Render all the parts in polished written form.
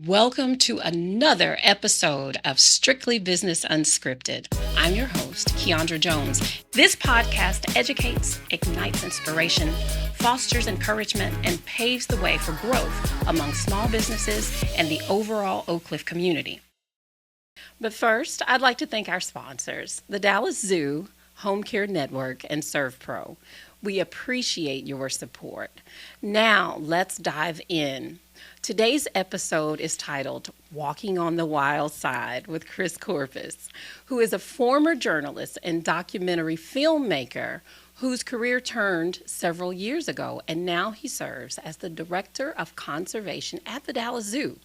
Welcome to another episode of Strictly Business Unscripted. I'm your host, Keandra Jones. This podcast educates, ignites inspiration, fosters encouragement, and paves the way for growth among small businesses and the overall Oak Cliff community. But first, I'd like to thank our sponsors, the Dallas Zoo, Home Care Network, and ServPro. We appreciate your support. Now, let's dive in. Today's episode is titled Walking on the Wild Side with Chris Corpus, who is a former journalist and documentary filmmaker whose career turned several years ago, and now he serves as the Director of Conservation at the Dallas Zoo.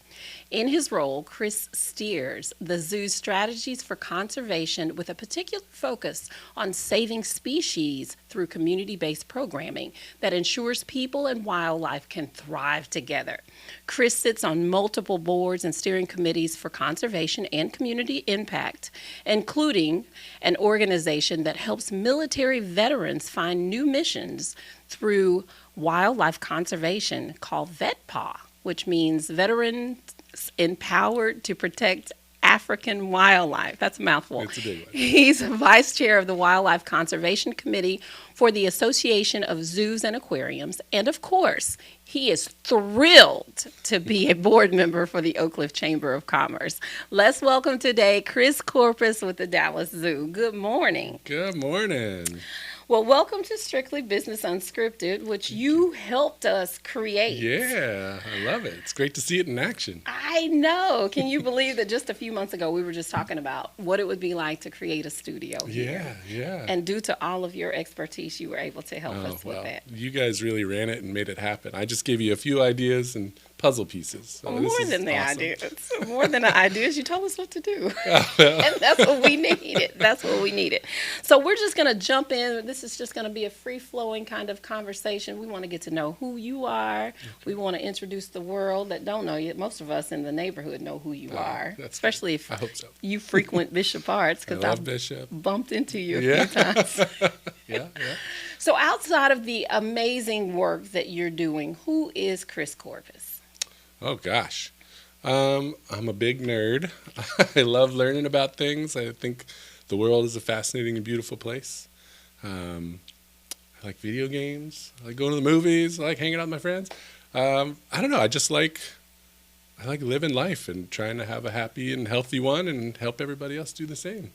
In his role, Chris steers the zoo's strategies for conservation with a particular focus on saving species through community-based programming that ensures people and wildlife can thrive together. Chris sits on multiple boards and steering committees for conservation and community impact, including an organization that helps military veterans find new missions through wildlife conservation called VETPAW, which means Veterans Empowered to Protect African Wildlife. That's a mouthful. It's a big one. He's vice chair of the Wildlife Conservation Committee for the Association of Zoos and Aquariums. And of course, he is thrilled to be a board member for the Oak Cliff Chamber of Commerce. Let's welcome today Chris Corpus with the Dallas Zoo. Good morning. Good morning. Well, welcome to Strictly Business Unscripted, which you helped us create. Yeah, I love it. It's great to see it in action. I know. Can you believe that just a few months ago we were just talking about what it would be like to create a studio here? Yeah. And due to all of your expertise, you were able to help us with that. You guys really ran it and made it happen. I just gave you a few ideas and puzzle pieces. So More than the awesome. ideas. More than the ideas. You told us what to do. Oh, well. And that's what we needed. That's what we needed. So we're just going to jump in. This is just going to be a free-flowing kind of conversation. We want to get to know who you are. Okay. We want to introduce the world that don't know you. Most of us in the neighborhood know who you are, especially if I hope so. You frequent Bishop Arts, because I've Bishop. Bumped into you a few times. Yeah. So outside of the amazing work that you're doing, who is Chris Corpus? Oh, gosh. I'm a big nerd. I love learning about things. I think the world is a fascinating and beautiful place. I like video games. I like going to the movies. I like hanging out with my friends. I don't know. I like living life and trying to have a happy and healthy one and help everybody else do the same.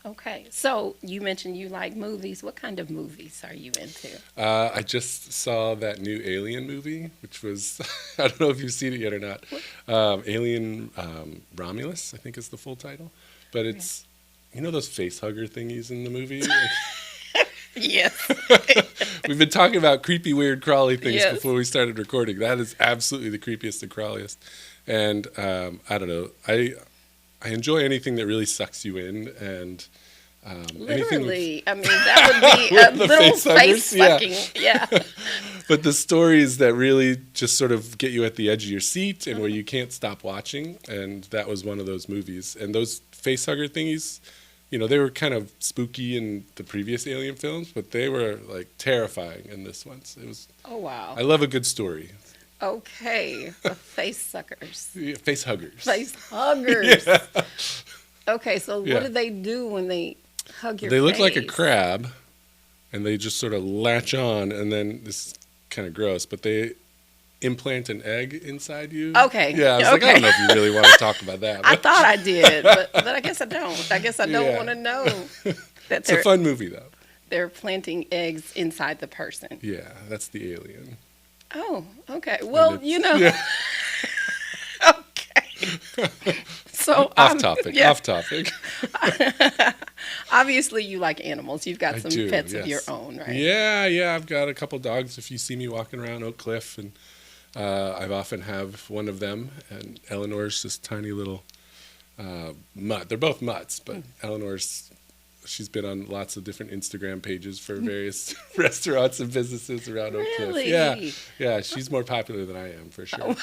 Okay. So you mentioned you like movies. What kind of movies are you into? I just saw that new Alien movie, which was, I don't know if you've seen it yet or not. Alien Romulus, I think is the full title. But it's, you know those face hugger thingies in the movie? Yes. We've been talking about creepy, weird, crawly things before we started recording. That is absolutely the creepiest and crawliest. And I don't know. I enjoy anything that really sucks you in, and literally, I mean, that would be a little face sucking. Yeah. But the stories that really just sort of get you at the edge of your seat and where you can't stop watching, and that was one of those movies. And those face hugger thingies, you know, they were kind of spooky in the previous Alien films, but they were like terrifying in this one. So it was. Oh wow! I love a good story. Okay, the face suckers. Yeah, face huggers. Face huggers. Yeah. Okay, so what do they do when they hug your face? They look like a crab, and they just sort of latch on, and then this is kind of gross, but they implant an egg inside you. Okay. Yeah, I was like, I don't know if you really want to talk about that. I thought I did, but I guess I don't. I guess I don't want to know that it's a fun movie, though. They're planting eggs inside the person. Yeah, that's the alien. Oh, okay. Well, you know. Yeah. Okay. So off topic. Obviously, you like animals. You've got some pets of your own, right? Yeah. I've got a couple dogs. If you see me walking around Oak Cliff, and I often have one of them. And Eleanor's this tiny little mutt. They're both mutts, but Eleanor's. She's been on lots of different Instagram pages for various restaurants and businesses around Oak Cliff. Yeah. She's more popular than I am, for sure.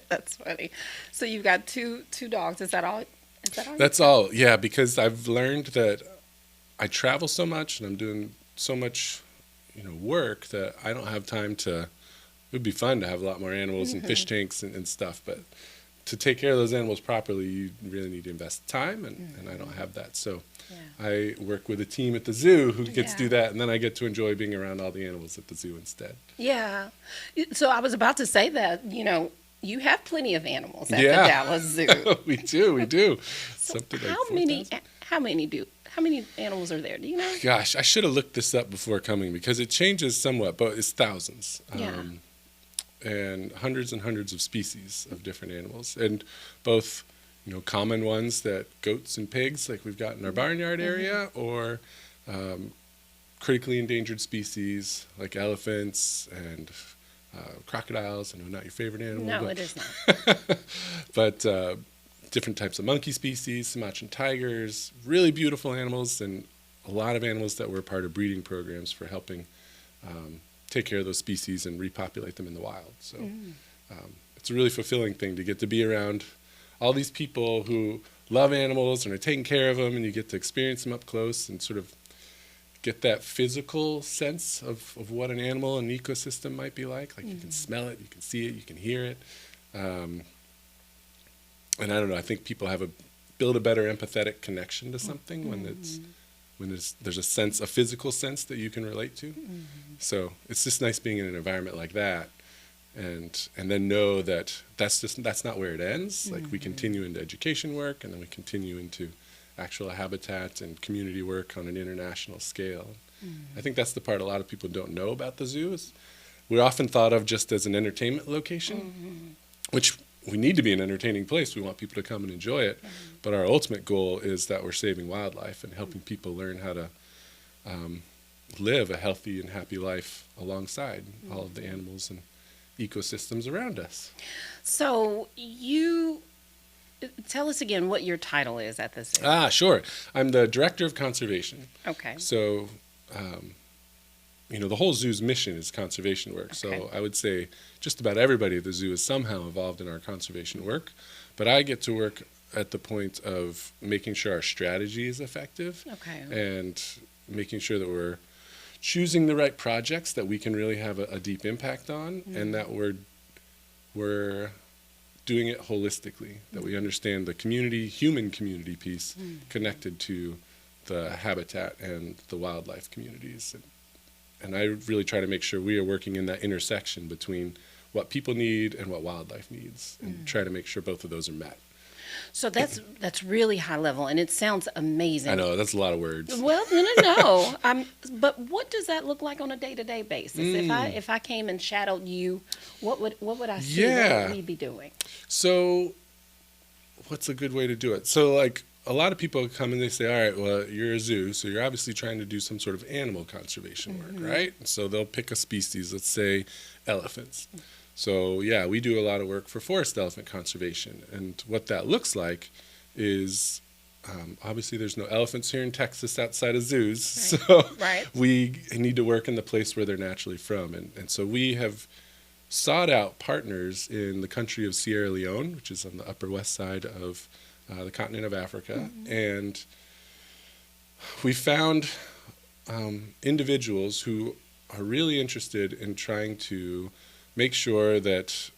That's funny. So you've got two dogs. Is that all? That's all. Yeah, because I've learned that I travel so much and I'm doing so much, work that I don't have time to would be fun to have a lot more animals and fish tanks and stuff, but to take care of those animals properly, you really need to invest time, and I don't have that. So I work with a team at the zoo who gets to do that, and then I get to enjoy being around all the animals at the zoo instead. Yeah. So I was about to say that, you have plenty of animals at the Dallas Zoo. we do. So something like how many animals are there? Do you know? Gosh, I should have looked this up before coming because it changes somewhat, but it's thousands. And hundreds and hundreds of species of different animals, and both, common ones that goats and pigs, like we've got in our barnyard area, or critically endangered species like elephants and crocodiles. I know not your favorite animal. No, but, it is not. But different types of monkey species, Sumatran tigers, really beautiful animals, and a lot of animals that were part of breeding programs for helping take care of those species and repopulate them in the wild. So it's a really fulfilling thing to get to be around all these people who love animals and are taking care of them, and you get to experience them up close and sort of get that physical sense of what an animal and ecosystem might be like. You can smell it, you can see it, you can hear it. And I don't know, I think people build a better empathetic connection to something when there's a physical sense that you can relate to. So it's just nice being in an environment like that, and then know that that's not where it ends. Like, we continue into education work, and then we continue into actual habitat and community work on an international scale. I think that's the part a lot of people don't know about the zoo. Is we're often thought of just as an entertainment location, which we need to be an entertaining place. We want people to come and enjoy it. But our ultimate goal is that we're saving wildlife and helping people learn how to live a healthy and happy life alongside all of the animals and ecosystems around us. So tell us again what your title is at the zoo. Sure. I'm the Director of Conservation. Okay. So, the whole zoo's mission is conservation work. Okay. So I would say just about everybody at the zoo is somehow involved in our conservation work. But I get to work at the point of making sure our strategy is effective. Okay. And making sure that we're choosing the right projects that we can really have a deep impact on, and that we're doing it holistically, that we understand the human community piece connected to the habitat and the wildlife communities. And I really try to make sure we are working in that intersection between what people need and what wildlife needs, and try to make sure both of those are met. So that's really high level, and it sounds amazing. I know, that's a lot of words. Well, no. But what does that look like on a day-to-day basis? If I came and shadowed you, what would I see? What would we be doing? So, what's a good way to do it? So, like, a lot of people come and they say, all right, well, you're a zoo, so you're obviously trying to do some sort of animal conservation work, right? So they'll pick a species, let's say elephants. So, yeah, we do a lot of work for forest elephant conservation. And what that looks like is, obviously there's no elephants here in Texas outside of zoos. Right. So we need to work in the place where they're naturally from. And so we have sought out partners in the country of Sierra Leone, which is on the upper west side of the continent of Africa. And we found individuals who are really interested in trying to make sure that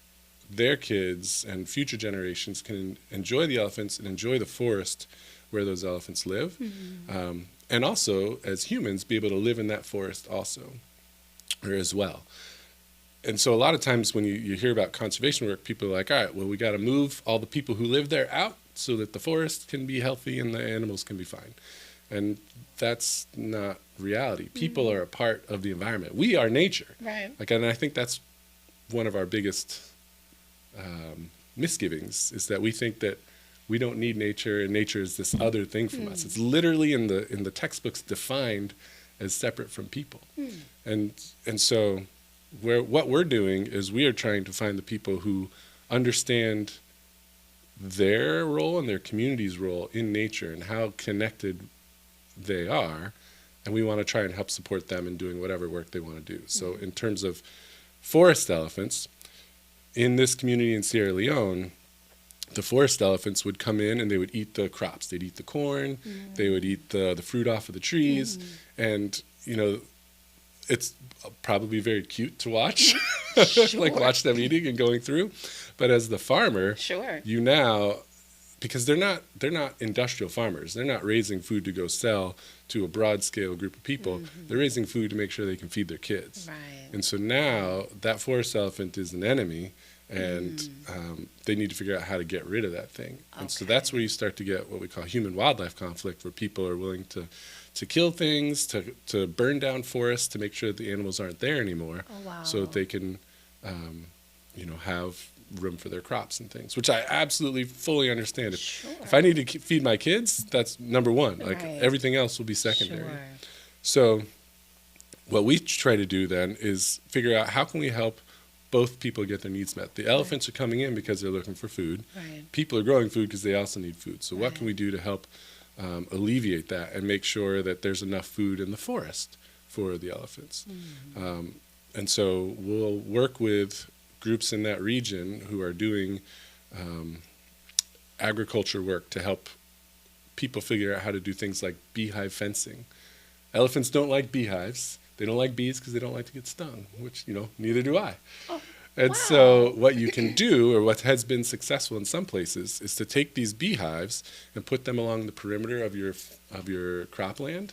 their kids and future generations can enjoy the elephants and enjoy the forest where those elephants live. And also, as humans, be able to live in that forest also, or as well. And so a lot of times when you hear about conservation work, people are like, all right, well, we got to move all the people who live there out so that the forest can be healthy and the animals can be fine. And that's not reality. People are a part of the environment. We are nature. Right. And I think that's one of our biggest misgivings, is that we think that we don't need nature and nature is this other thing from us. It's literally in the textbooks defined as separate from people. And so what we're doing is we are trying to find the people who understand their role and their community's role in nature and how connected they are, and we want to try and help support them in doing whatever work they want to do. So in terms of forest elephants, in this community in Sierra Leone, the forest elephants would come in and they would eat the crops. They'd eat the corn, they would eat the fruit off of the trees, and it's probably very cute to watch, Sure. like watch them eating and going through. But as the farmer, Sure. you now, because they're not industrial farmers. They're not raising food to go sell to a broad scale group of people. They're raising food to make sure they can feed their kids. Right. And so now that forest elephant is an enemy, and they need to figure out how to get rid of that thing. And so that's where you start to get what we call human wildlife conflict, where people are willing to kill things, to burn down forests to make sure that the animals aren't there anymore, so that they can have room for their crops and things, which I absolutely fully understand. If I need to feed my kids, that's number one. Like everything else will be secondary. Sure. So what we try to do then is figure out how can we help both people get their needs met. The elephants are coming in because they're looking for food. Right. People are growing food because they also need food. So what can we do to help alleviate that and make sure that there's enough food in the forest for the elephants? And so we'll work with groups in that region who are doing agriculture work to help people figure out how to do things like beehive fencing. Elephants don't like beehives. They don't like bees because they don't like to get stung, which, neither do I. And so what you can do, or what has been successful in some places, is to take these beehives and put them along the perimeter of your cropland.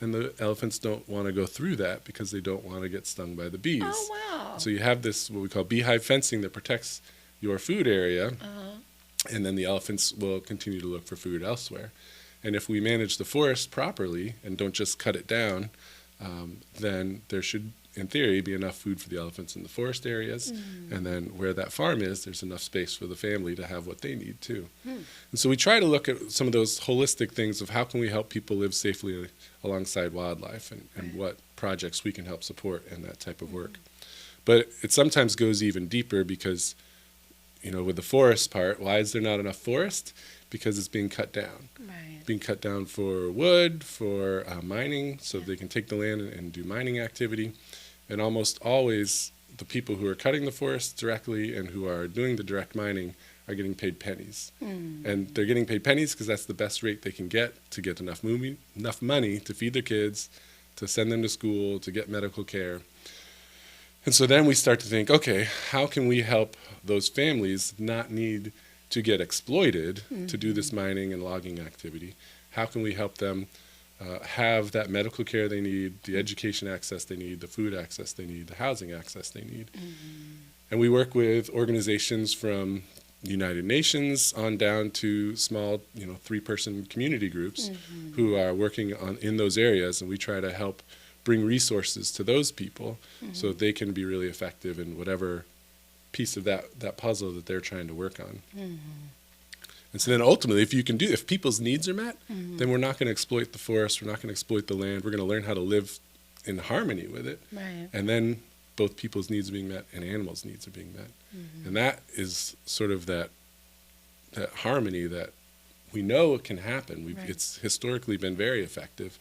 And the elephants don't want to go through that because they don't want to get stung by the bees. Oh, wow. So you have this, what we call beehive fencing, that protects your food area. And then the elephants will continue to look for food elsewhere. And if we manage the forest properly and don't just cut it down, then there should, in theory, be enough food for the elephants in the forest areas. And then where that farm is, there's enough space for the family to have what they need too. And so we try to look at some of those holistic things of how can we help people live safely alongside wildlife, and what projects we can help support in that type of work. But it sometimes goes even deeper because, with the forest part, why is there not enough forest? Because it's being cut down. Being cut down for wood, for mining, so they can take the land and do mining activity. And almost always the people who are cutting the forest directly and who are doing the direct mining are getting paid pennies. And they're getting paid pennies because that's the best rate they can get to get enough money to feed their kids, to send them to school, to get medical care. And so then we start to think, okay, how can we help those families not need to get exploited to do this mining and logging activity? How can we help them have that medical care they need, the education access they need, the food access they need, the housing access they need? And we work with organizations from the United Nations on down to small, 3-person community groups who are working in those areas, and we try to help bring resources to those people so that they can be really effective in whatever piece of that puzzle that they're trying to work on. And so then ultimately, if people's needs are met, then we're not going to exploit the forest, we're not going to exploit the land, we're going to learn how to live in harmony with it. And then both people's needs are being met and animals' needs are being met. And that is sort of that harmony that we know it can happen. It's historically been very effective,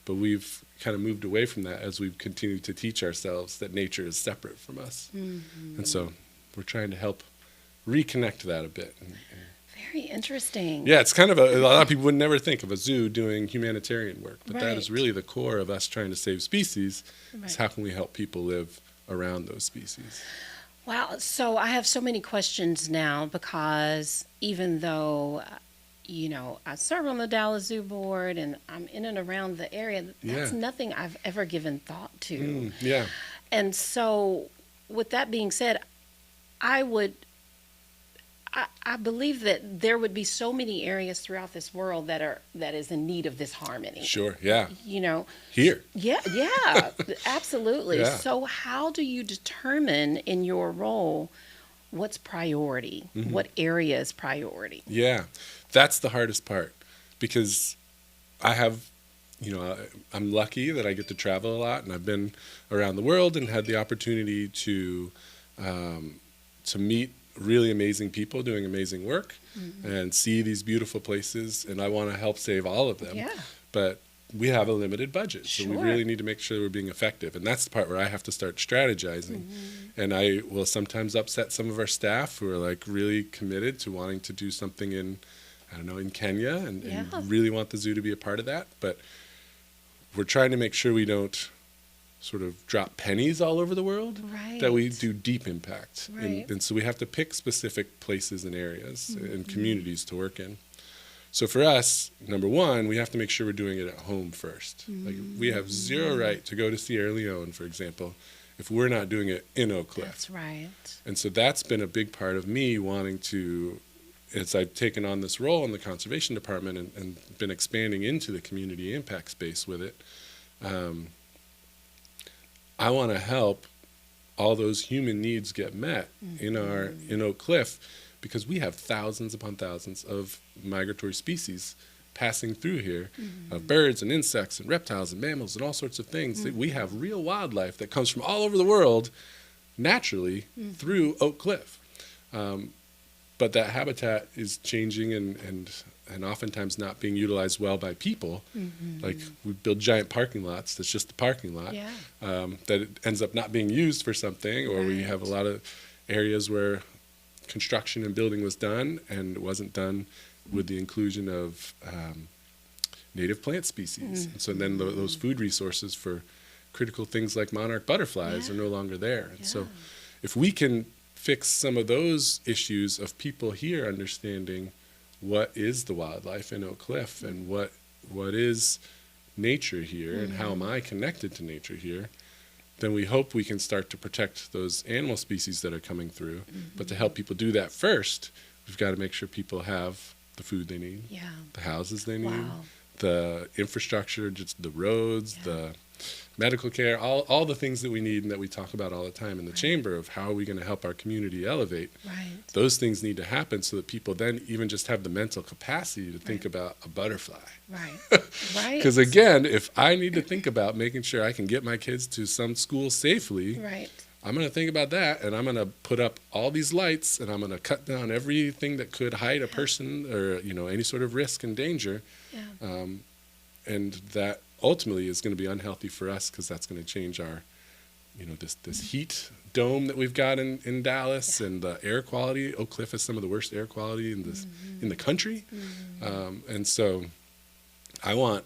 but we've kind of moved away from that as we've continued to teach ourselves that nature is separate from us. And so we're trying to help reconnect that a bit. Very interesting. Yeah, it's kind of a lot of people would never think of a zoo doing humanitarian work, but that is really the core of us trying to save species, is how can we help people live around those species. Wow, so I have so many questions now, because even though, I serve on the Dallas Zoo Board and I'm in and around the area, that's nothing I've ever given thought to. And so with that being said, I believe that there would be so many areas throughout this world that is in need of this harmony. Sure, yeah. Here. Yeah, absolutely. Yeah. So how do you determine in your role what's priority? What area is priority? Yeah, that's the hardest part, because I have, I'm lucky that I get to travel a lot, and I've been around the world and had the opportunity to meet really amazing people doing amazing work and see these beautiful places, and I want to help save all of them. But we have a limited budget, so we really need to make sure we're being effective, and that's the part where I have to start strategizing. And I will sometimes upset some of our staff who are like really committed to wanting to do something in Kenya and really want the zoo to be a part of that, but we're trying to make sure we don't sort of drop pennies all over the world, Right. that we do deep impact. Right. And so we have to pick specific places and areas and communities to work in. So for us, number one, we have to make sure we're doing it at home first. Like we have zero right to go to Sierra Leone, for example, if we're not doing it in Oak Cliff. That's right. And so that's been a big part of me wanting to, as I've taken on this role in the conservation department and been expanding into the community impact space with it, I want to help all those human needs get met in Oak Cliff, because we have thousands upon thousands of migratory species passing through here, of birds and insects and reptiles and mammals and all sorts of things. We have real wildlife that comes from all over the world naturally through Oak Cliff. But that habitat is changing and oftentimes not being utilized well by people. Like we build giant parking lots that's just a parking lot, that it ends up not being used for something, or we have a lot of areas where construction and building was done and it wasn't done with the inclusion of native plant species. And so then those food resources for critical things like monarch butterflies are no longer there. And so if we can fix some of those issues of people here understanding what is the wildlife in Oak Cliff and what is nature here and how am I connected to nature here, then we hope we can start to protect those animal species that are coming through. But to help people do that first, we've got to make sure people have the food they need, the houses they need, the infrastructure, just the roads, the medical care, all the things that we need and that we talk about all the time in the chamber of how are we going to help our community elevate. Those things need to happen so that people then even just have the mental capacity to think about a butterfly. Because again, if I need to think about making sure I can get my kids to some school safely, I'm going to think about that, and I'm going to put up all these lights, and I'm going to cut down everything that could hide a person or any sort of risk and danger. And that ultimately is going to be unhealthy for us, because that's going to change our, this heat dome that we've got in Dallas, and the air quality. Oak Cliff has some of the worst air quality in the country, and so I want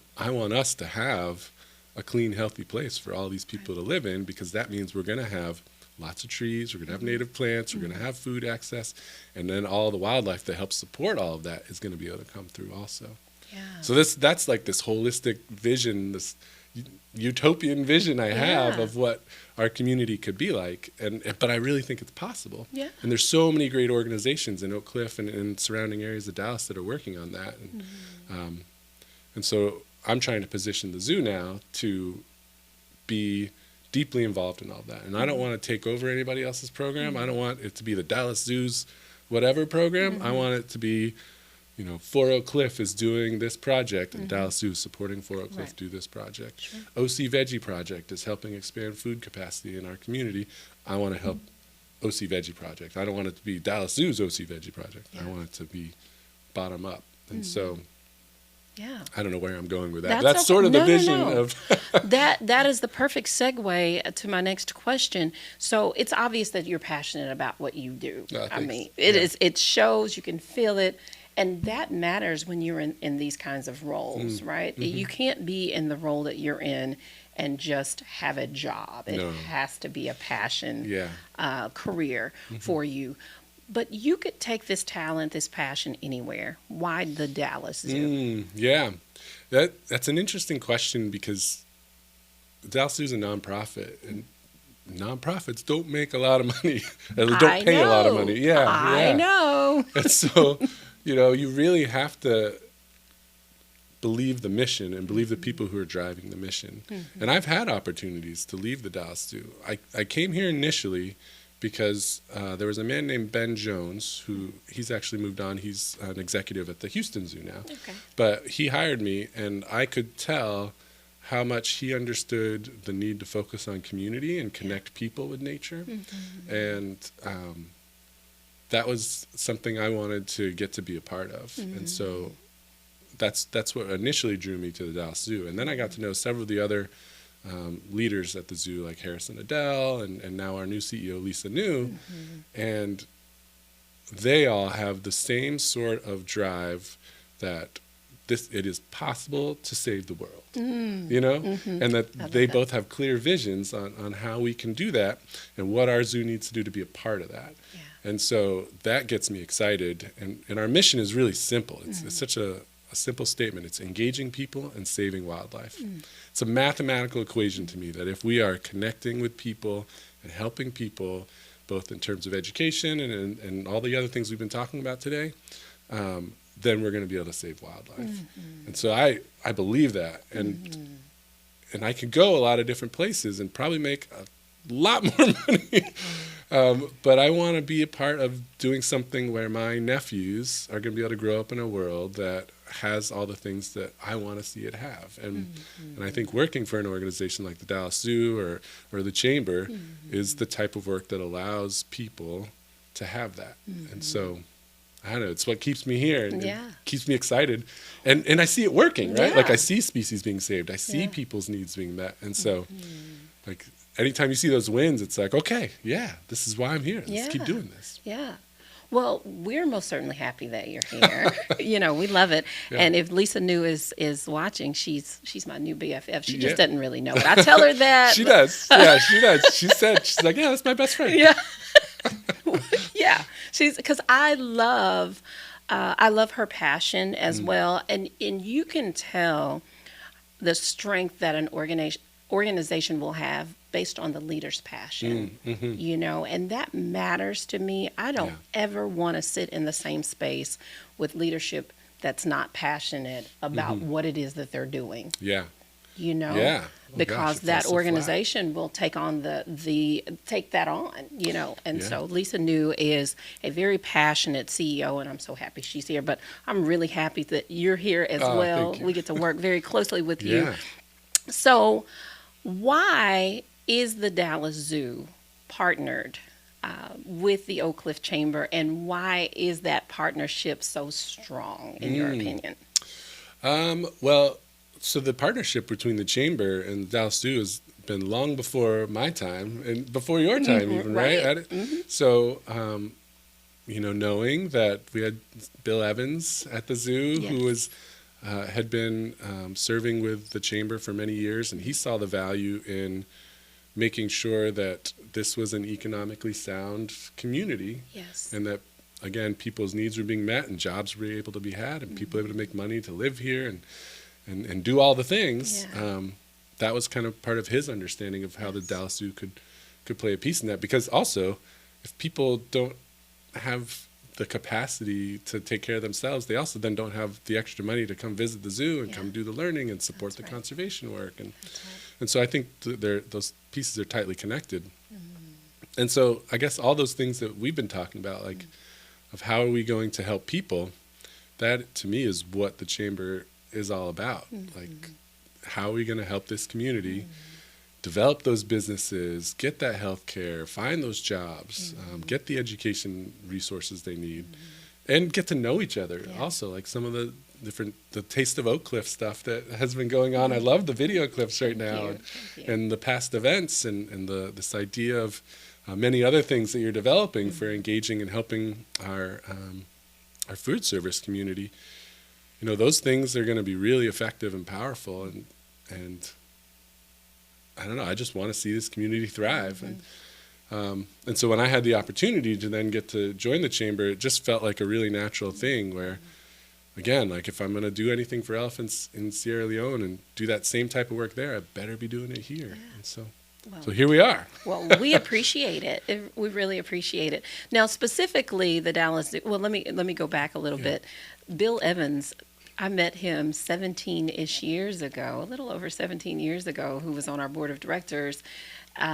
us to have a clean, healthy place for all these people to live in, because that means we're going to have lots of trees, we're going to have native plants, we're going to have food access, and then all the wildlife that helps support all of that is going to be able to come through also. So that's like this holistic vision, this utopian vision I have of what our community could be like, but I really think it's possible. And there's so many great organizations in Oak Cliff and surrounding areas of Dallas that are working on that, and so I'm trying to position the zoo now to be deeply involved in all of that. And I don't want to take over anybody else's program. I don't want it to be the Dallas Zoo's whatever program. I want it to be, For Oak Cliff is doing this project, and Dallas Zoo is supporting For Oak Cliff do this project. OC Veggie Project is helping expand food capacity in our community. I want to help OC Veggie Project. I don't want it to be Dallas Zoo's OC Veggie Project. I want it to be bottom up. And so I don't know where I'm going with that. That's sort of the vision of that is the perfect segue to my next question. So it's obvious that you're passionate about what you do. I mean, it shows, you can feel it, and that matters when you're in these kinds of roles, right? You can't be in the role that you're in and just have a job. It has to be a passion career for you. But you could take this talent, this passion anywhere. Why the Dallas Zoo? That's an interesting question, because the Dallas Zoo is a nonprofit, and nonprofits don't make a lot of money. They don't pay a lot of money. I know. And so, you really have to believe the mission and believe the people who are driving the mission. And I've had opportunities to leave the Dallas Zoo. I came here initially because there was a man named Ben Jones he's actually moved on. He's an executive at the Houston Zoo now. But he hired me, and I could tell how much he understood the need to focus on community and connect people with nature. And that was something I wanted to get to be a part of. And so that's what initially drew me to the Dallas Zoo. And then I got to know several of the other leaders at the zoo, like Harrison Adele and now our new CEO, Lisa New, and they all have the same sort of drive that it is possible to save the world, you know, and that they both have clear visions on how we can do that and what our zoo needs to do to be a part of that. Yeah. And so that gets me excited. And our mission is really simple. It's such a simple statement. It's engaging people and saving wildlife. It's a mathematical equation to me that if we are connecting with people and helping people, both in terms of education and all the other things we've been talking about today, then we're going to be able to save wildlife. And so I believe that. And I could go a lot of different places and probably make a lot more money. But I want to be a part of doing something where my nephews are going to be able to grow up in a world that has all the things that I want to see it have. And I think working for an organization like the Dallas Zoo or the Chamber is the type of work that allows people to have that. And so I don't know, it's what keeps me here and keeps me excited. And I see it working, right? Like I see species being saved. I see people's needs being met. And so like anytime you see those wins, it's like, okay, this is why I'm here. Let's keep doing this. Yeah. Well, we're most certainly happy that you're here. You know, we love it. Yeah. And if Lisa New is watching, she's my new BFF. She just doesn't really know it. I tell her that. She does. Yeah, she does. She's like, yeah, that's my best friend. Yeah. Yeah. Because I love her passion as well. And you can tell the strength that an organization will have based on the leader's passion, you know, and that matters to me. I don't ever want to sit in the same space with leadership that's not passionate about what it is that they're doing. Yeah. You know? Yeah. Because that organization will take on take that on, you know. And so Lisa New is a very passionate CEO, and I'm so happy she's here. But I'm really happy that you're here as well. We get to work very closely with you. So why is the Dallas Zoo partnered with the Oak Cliff Chamber, and why is that partnership so strong, in your opinion? Well, so the partnership between the Chamber and the Dallas Zoo has been long before my time and before your time even, right? So, you know, knowing that we had Bill Evans at the zoo who was had been serving with the Chamber for many years, and he saw the value in making sure that this was an economically sound community, and that, again, people's needs were being met and jobs were able to be had and people able to make money to live here and do all the things. That was kind of part of his understanding of how the Dallas Zoo could play a piece in that, because also if people don't have the capacity to take care of themselves, they also then don't have the extra money to come visit the zoo and come do the learning and support the conservation work. And so I think those pieces are tightly connected. And so I guess all those things that we've been talking about, like of how are we going to help people, that to me is what the Chamber is all about. Like, how are we going to help this community develop those businesses, get that health care, find those jobs, get the education resources they need, and get to know each other also. Like some of the Taste of Oak Cliff stuff that has been going on. I love the video clips right now and the past events and this idea of many other things that you're developing for engaging and helping our food service community. You know, those things are going to be really effective and powerful, and I don't know, I just want to see this community thrive. And so when I had the opportunity to then get to join the Chamber, it just felt like a really natural thing where, again, like if I'm going to do anything for elephants in Sierra Leone and do that same type of work there, I better be doing it here. And so here we are. Well, we appreciate it. We really appreciate it. Now, specifically the Dallas, well, let me go back a little bit. Bill Evans, I met him 17-ish years ago, a little over 17 years ago, who was on our board of directors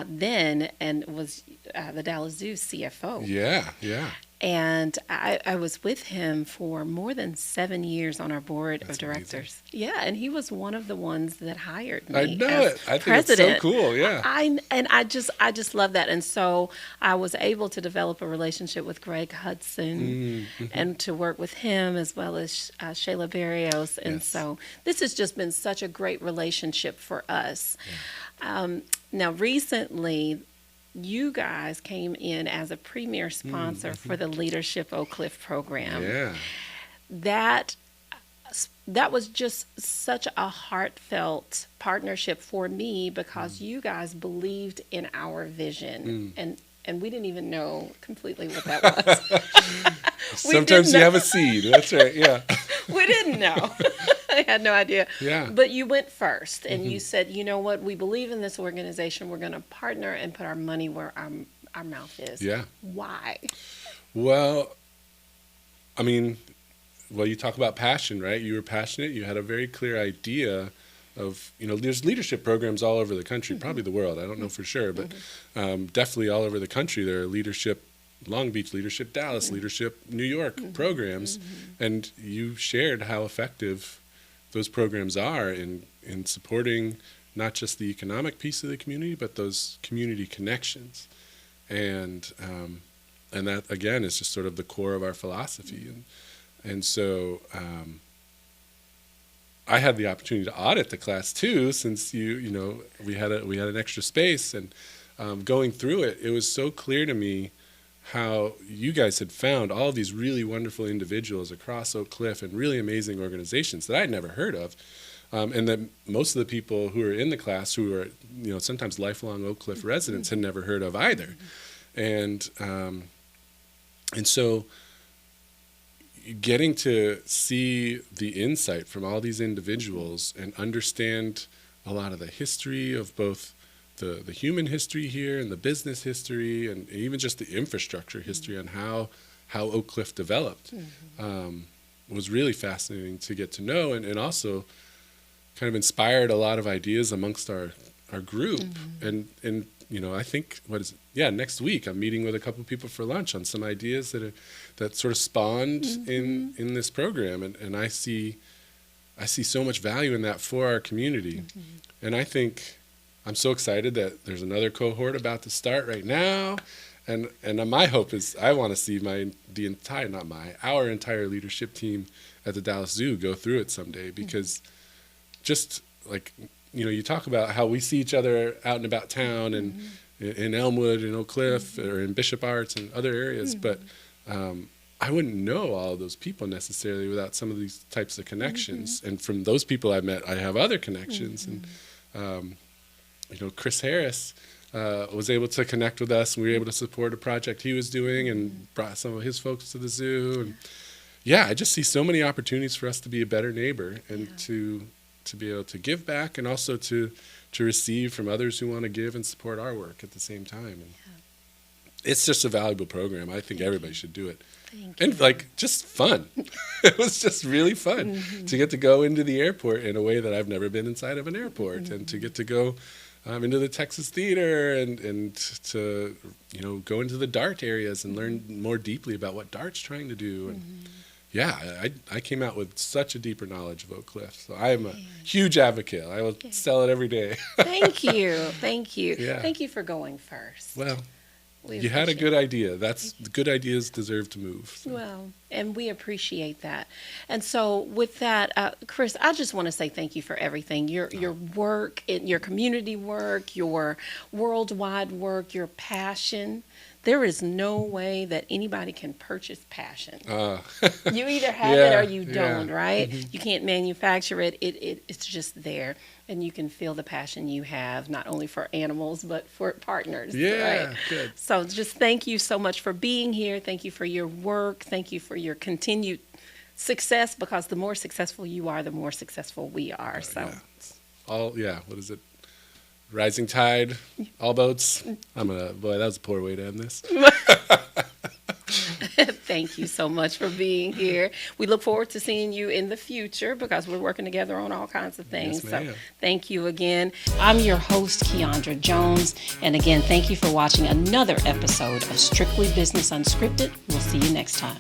then and was the Dallas Zoo CFO. Yeah. And I was with him for more than 7 years on our board of directors. Amazing. Yeah, and he was one of the ones that hired me. I know it. I think it's so cool. Yeah. I just love that. And so I was able to develop a relationship with Greg Hudson and to work with him as well as Shayla Barrios. And so this has just been such a great relationship for us. Yeah. Now, recently, you guys came in as a premier sponsor for the Leadership Oak Cliff program. Yeah. That that was just such a heartfelt partnership for me because you guys believed in our vision, and we didn't even know completely what that was. Sometimes you have a seed. That's right. Yeah. We didn't know. I had no idea. Yeah. But you went first, and you said, you know what? We believe in this organization. We're going to partner and put our money where our mouth is. Yeah. Why? Well, I mean, you talk about passion, right? You were passionate. You had a very clear idea of, there's leadership programs all over the country, probably the world. I don't know for sure, but definitely all over the country. There are leadership, Long Beach leadership, Dallas leadership, New York programs. And you shared how effective those programs are in supporting not just the economic piece of the community, but those community connections. And that, again, is just sort of the core of our philosophy. And so I had the opportunity to audit the class too, since we had an extra space, and going through it, it was so clear to me how you guys had found all these really wonderful individuals across Oak Cliff and really amazing organizations that I'd never heard of, and that most of the people who were in the class, who were sometimes lifelong Oak Cliff residents, had never heard of either, and so getting to see the insight from all these individuals and understand a lot of the history of both the human history here and the business history and even just the infrastructure history on how Oak Cliff developed was really fascinating to get to know, and also kind of inspired a lot of ideas amongst our group. And I think, next week I'm meeting with a couple of people for lunch on some ideas that sort of spawned in this program, and I see so much value in that for our community. And I think I'm so excited that there's another cohort about to start right now, and my hope is I want to see our entire leadership team at the Dallas Zoo go through it someday, because just like you talk about how we see each other out and about town and in Elmwood and Oak Cliff or in Bishop Arts and other areas, but I wouldn't know all of those people necessarily without some of these types of connections. And from those people I've met, I have other connections. And Chris Harris was able to connect with us, and we were able to support a project he was doing and brought some of his folks to the zoo. And I just see so many opportunities for us to be a better neighbor and to be able to give back, and also to receive from others who want to give and support our work at the same time. And it's just a valuable program. I think everybody should do it. And just fun. It was just really fun to get to go into the airport in a way that I've never been inside of an airport, and to get to go into the Texas Theater and to go into the DART areas and learn more deeply about what DART's trying to do. And I came out with such a deeper knowledge of Oak Cliff. So I am a huge advocate. I will sell it every day. Thank you. Yeah. Thank you for going first. Well, you had a good idea. Good ideas deserve to move. So. Well, and we appreciate that. And so with that, Chris, I just want to say thank you for everything. Your work, your community work, your worldwide work, your passion. There is no way that anybody can purchase passion. You either have it or you don't, right? You can't manufacture it. It's just there. And you can feel the passion you have, not only for animals, but for partners. Yeah, right? Good. So just thank you so much for being here. Thank you for your work. Thank you for your continued success, because the more successful you are, the more successful we are. What is it? Rising tide, all boats. That was a poor way to end this. Thank you so much for being here. We look forward to seeing you in the future, because we're working together on all kinds of things. Yes, so thank you again. I'm your host, Keandra Jones. And again, thank you for watching another episode of Strictly Business Unscripted. We'll see you next time.